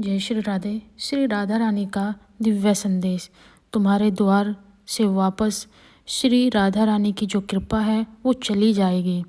जय श्री राधे। श्री राधा रानी का दिव्य संदेश। तुम्हारे द्वार से वापस श्री राधा रानी की जो कृपा है वो चली जाएगी।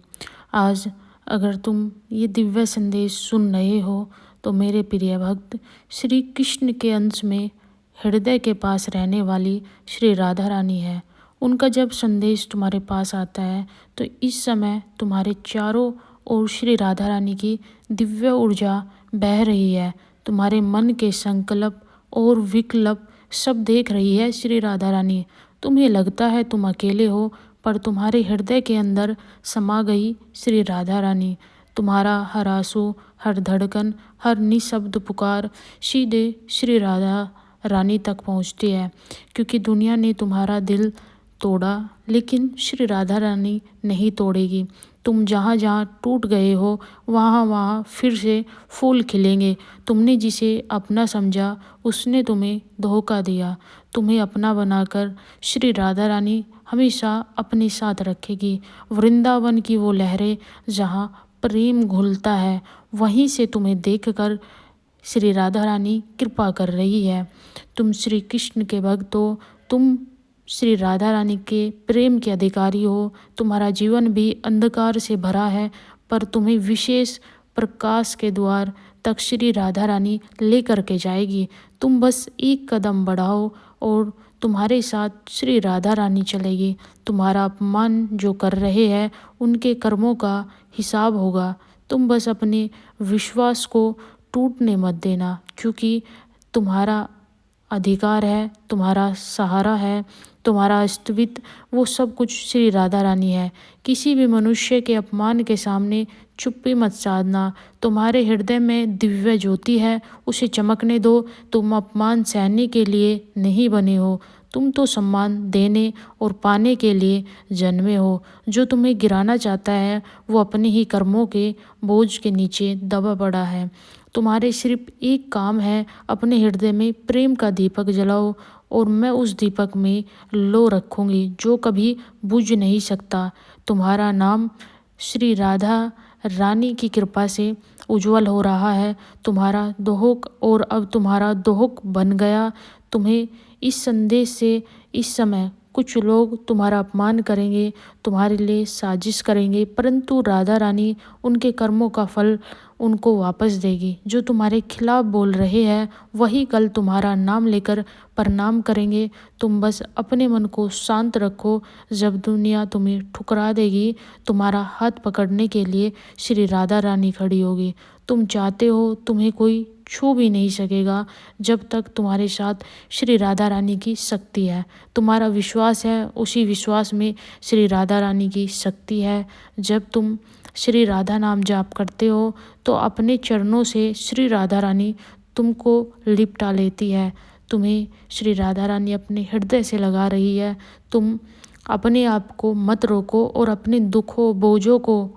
आज अगर तुम ये दिव्य संदेश सुन रहे हो तो मेरे प्रिय भक्त, श्री कृष्ण के अंश में हृदय के पास रहने वाली श्री राधा रानी है। उनका जब संदेश तुम्हारे पास आता है तो इस समय तुम्हारे चारों ओर श्री राधा रानी की दिव्य ऊर्जा बह रही है। तुम्हारे मन के संकल्प और विकल्प सब देख रही है श्री राधा रानी। तुम्हें लगता है तुम अकेले हो, पर तुम्हारे हृदय के अंदर समा गई श्री राधा रानी। तुम्हारा हर आंसू, हर धड़कन, हर निशब्द पुकार सीधे श्री राधा रानी तक पहुंचती है। क्योंकि दुनिया ने तुम्हारा दिल तोड़ा, लेकिन श्री राधा रानी नहीं तोड़ेगी। तुम जहाँ जहाँ टूट गए हो वहाँ वहाँ फिर से फूल खिलेंगे। तुमने जिसे अपना समझा उसने तुम्हें धोखा दिया। तुम्हें अपना बनाकर श्री राधा रानी हमेशा अपने साथ रखेगी। वृंदावन की वो लहरें जहाँ प्रेम घुलता है, वहीं से तुम्हें देखकर श्री राधा रानी कृपा कर रही है। तुम श्री कृष्ण के भक्त हो, तुम श्री राधा रानी के प्रेम के अधिकारी हो। तुम्हारा जीवन भी अंधकार से भरा है, पर तुम्हें विशेष प्रकाश के द्वार तक श्री राधा रानी लेकर के जाएगी। तुम बस एक कदम बढ़ाओ और तुम्हारे साथ श्री राधा रानी चलेगी। तुम्हारा अपमान जो कर रहे हैं उनके कर्मों का हिसाब होगा। तुम बस अपने विश्वास को टूटने मत देना, क्योंकि तुम्हारा अधिकार है, तुम्हारा सहारा है, तुम्हारा अस्तित्व, वो सब कुछ श्री राधा रानी है। किसी भी मनुष्य के अपमान के सामने चुप्पी मत साधना। तुम्हारे हृदय में दिव्य ज्योति है, उसे चमकने दो। तुम अपमान सहने के लिए नहीं बने हो, तुम तो सम्मान देने और पाने के लिए जन्मे हो। जो तुम्हें गिराना चाहता है वो अपने ही कर्मों के बोझ के नीचे दबा पड़ा है। तुम्हारे सिर्फ एक काम है, अपने हृदय में प्रेम का दीपक जलाओ और मैं उस दीपक में लो रखूंगी जो कभी बुझ नहीं सकता। तुम्हारा नाम श्री राधा रानी की कृपा से उज्जवल हो रहा है। तुम्हारा दोहक और अब तुम्हारा दोहक बन गया। तुम्हें इस संदेश से इस समय कुछ लोग तुम्हारा अपमान करेंगे, तुम्हारे लिए साजिश करेंगे, परंतु राधा रानी उनके कर्मों का फल उनको वापस देगी। जो तुम्हारे खिलाफ बोल रहे हैं वही कल तुम्हारा नाम लेकर प्रणाम करेंगे। तुम बस अपने मन को शांत रखो। जब दुनिया तुम्हें ठुकरा देगी, तुम्हारा हाथ पकड़ने के लिए श्री राधा रानी खड़ी होगी। तुम चाहते हो तुम्हें कोई छू भी नहीं सकेगा जब तक तुम्हारे साथ श्री राधा रानी की शक्ति है। तुम्हारा विश्वास है, उसी विश्वास में श्री राधा रानी की शक्ति है। जब तुम श्री राधा नाम जाप करते हो तो अपने चरणों से श्री राधा रानी तुमको लिपटा लेती है। तुम्हें श्री राधा रानी अपने हृदय से लगा रही है। तुम अपने आप को मत रोको और अपने दुखों बोझों को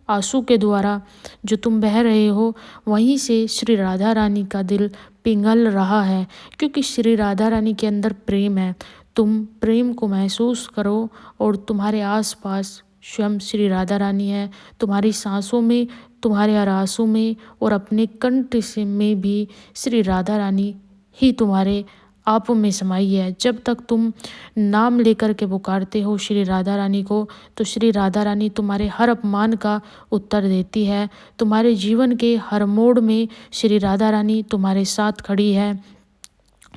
आंसू के द्वारा जो तुम बह रहे हो वहीं से श्री राधा रानी का दिल पिघल रहा है, क्योंकि श्री राधा रानी के अंदर प्रेम है। तुम प्रेम को महसूस करो और तुम्हारे आसपास स्वयं श्री राधा रानी है। तुम्हारी सांसों में, तुम्हारे हर आंसू में और अपने कंठ से में भी श्री राधा रानी ही तुम्हारे आप में समाई है। जब तक तुम नाम लेकर के पुकारते हो श्री राधा रानी को, तो श्री राधा रानी तुम्हारे हर अपमान का उत्तर देती है। तुम्हारे जीवन के हर मोड़ में श्री राधा रानी तुम्हारे साथ खड़ी है।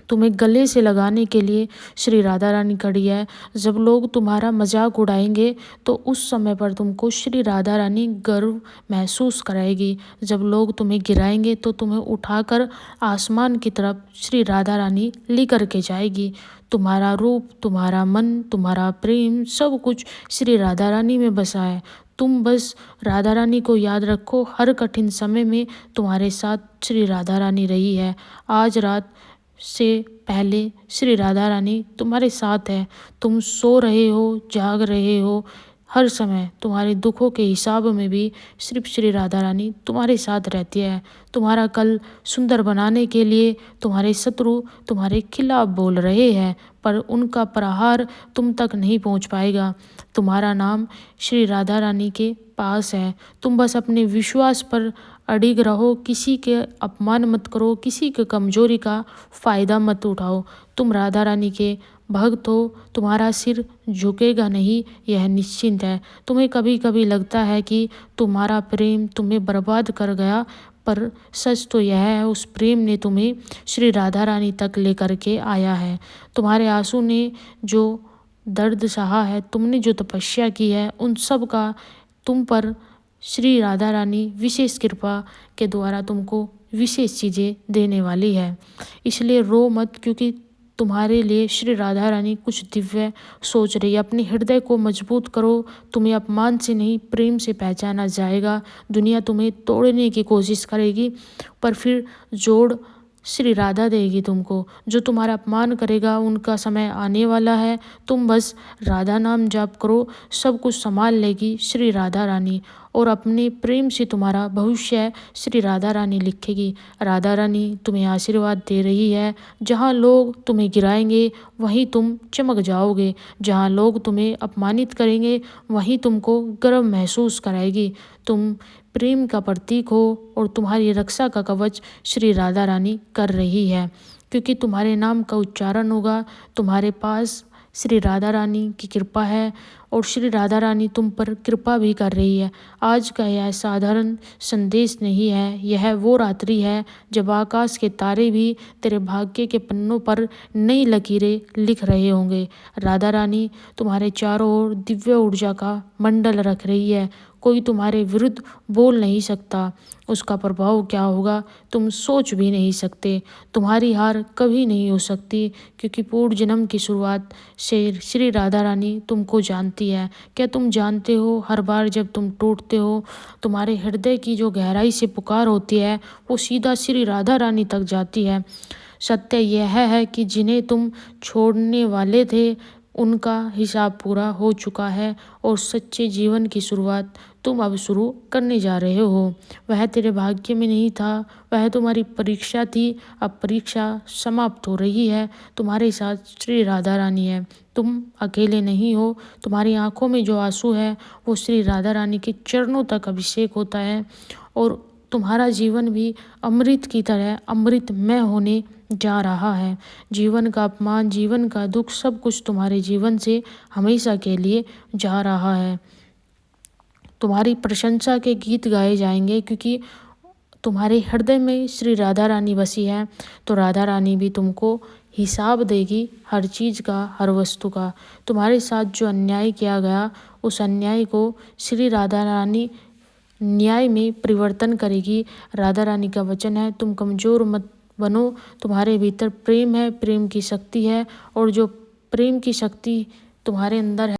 तुम्हें गले से लगाने के लिए श्री राधा रानी खड़ी है। जब लोग तुम्हारा मजाक उड़ाएंगे तो उस समय पर तुमको श्री राधा रानी गर्व महसूस कराएगी। जब लोग तुम्हें गिराएंगे तो तुम्हें उठाकर आसमान की तरफ श्री राधा रानी लेकर के जाएगी। तुम्हारा रूप, तुम्हारा मन, तुम्हारा प्रेम सब कुछ श्री राधा रानी में बसा है। तुम बस राधा रानी को याद रखो। हर कठिन समय में तुम्हारे साथ श्री राधा रानी रही है। आज रात से पहले श्री राधा रानी तुम्हारे साथ है। तुम सो रहे हो, जाग रहे हो, हर समय तुम्हारे दुखों के हिसाब में भी सिर्फ श्री राधा रानी तुम्हारे साथ रहती है। तुम्हारा कल सुंदर बनाने के लिए तुम्हारे शत्रु तुम्हारे खिलाफ बोल रहे हैं, पर उनका प्रहार तुम तक नहीं पहुंच पाएगा। तुम्हारा नाम श्री राधा रानी के पास है। तुम बस अपने विश्वास पर अडिग रहो, किसी के अपमान मत करो, किसी के कमजोरी का फ़ायदा मत उठाओ। तुम राधा रानी के भक्त हो, तुम्हारा सिर झुकेगा नहीं, यह निश्चिंत है। तुम्हें कभी कभी लगता है कि तुम्हारा प्रेम तुम्हें बर्बाद कर गया, पर सच तो यह है उस प्रेम ने तुम्हें श्री राधा रानी तक लेकर के आया है। तुम्हारे आंसू ने जो दर्द सहा है, तुमने जो तपस्या की है, उन सब का तुम पर श्री राधा रानी विशेष कृपा के द्वारा तुमको विशेष चीज़ें देने वाली है। इसलिए रो मत, क्योंकि तुम्हारे लिए श्री राधा रानी कुछ दिव्य सोच रही है। अपने हृदय को मजबूत करो, तुम्हें अपमान से नहीं प्रेम से पहचाना जाएगा। दुनिया तुम्हें तोड़ने की कोशिश करेगी, पर फिर जोड़ श्री राधा देगी तुमको। जो तुम्हारा अपमान करेगा उनका समय आने वाला है, तुम बस राधा नाम जाप करो, सब कुछ संभाल लेगी श्री राधा रानी। और अपने प्रेम से तुम्हारा भविष्य श्री राधा रानी लिखेगी। राधा रानी तुम्हें आशीर्वाद दे रही है। जहाँ लोग तुम्हें गिराएंगे वहीं तुम चमक जाओगे, जहाँ लोग तुम्हें अपमानित करेंगे वहीं तुमको गर्व महसूस कराएगी। तुम प्रेम का प्रतीक हो और तुम्हारी रक्षा का कवच श्री राधा रानी कर रही है, क्योंकि तुम्हारे नाम का उच्चारण होगा, तुम्हारे पास श्री राधा रानी की कृपा है और श्री राधा रानी तुम पर कृपा भी कर रही है। आज का यह साधारण संदेश नहीं है, यह वो रात्रि है जब आकाश के तारे भी तेरे भाग्य के पन्नों पर नई लकीरें लिख रहे होंगे। राधा रानी तुम्हारे चारों ओर दिव्य ऊर्जा का मंडल रख रही है। कोई तुम्हारे विरुद्ध बोल नहीं सकता, उसका प्रभाव क्या होगा तुम सोच भी नहीं सकते। तुम्हारी हार कभी नहीं हो सकती, क्योंकि पूर्व जन्म की शुरुआत से श्री राधा रानी तुमको जानती है। क्या तुम जानते हो, हर बार जब तुम टूटते हो, तुम्हारे हृदय की जो गहराई से पुकार होती है वो सीधा श्री राधा रानी तक जाती है। सत्य यह है कि जिन्हें तुम छोड़ने वाले थे उनका हिसाब पूरा हो चुका है और सच्चे जीवन की शुरुआत तुम अब शुरू करने जा रहे हो। वह तेरे भाग्य में नहीं था, वह तुम्हारी परीक्षा थी। अब परीक्षा समाप्त हो रही है, तुम्हारे साथ श्री राधा रानी है। तुम अकेले नहीं हो, तुम्हारी आंखों में जो आंसू है वो श्री राधा रानी के चरणों तक अभिषेक होता है और तुम्हारा जीवन भी अमृत की तरह अमृतमय होने जा रहा है। जीवन का अपमान, जीवन का दुख, सब कुछ तुम्हारे जीवन से हमेशा के लिए जा रहा है। तुम्हारी प्रशंसा के गीत गाए जाएंगे, क्योंकि तुम्हारे हृदय में श्री राधा रानी बसी है। तो राधा रानी भी तुमको हिसाब देगी हर चीज़ का, हर वस्तु का। तुम्हारे साथ जो अन्याय किया गया उस अन्याय को श्री राधा रानी न्याय में परिवर्तन करेगी। राधा रानी का वचन है, तुम कमज़ोर मत बनो, तुम्हारे भीतर प्रेम है, प्रेम की शक्ति है, और जो प्रेम की शक्ति तुम्हारे अंदर है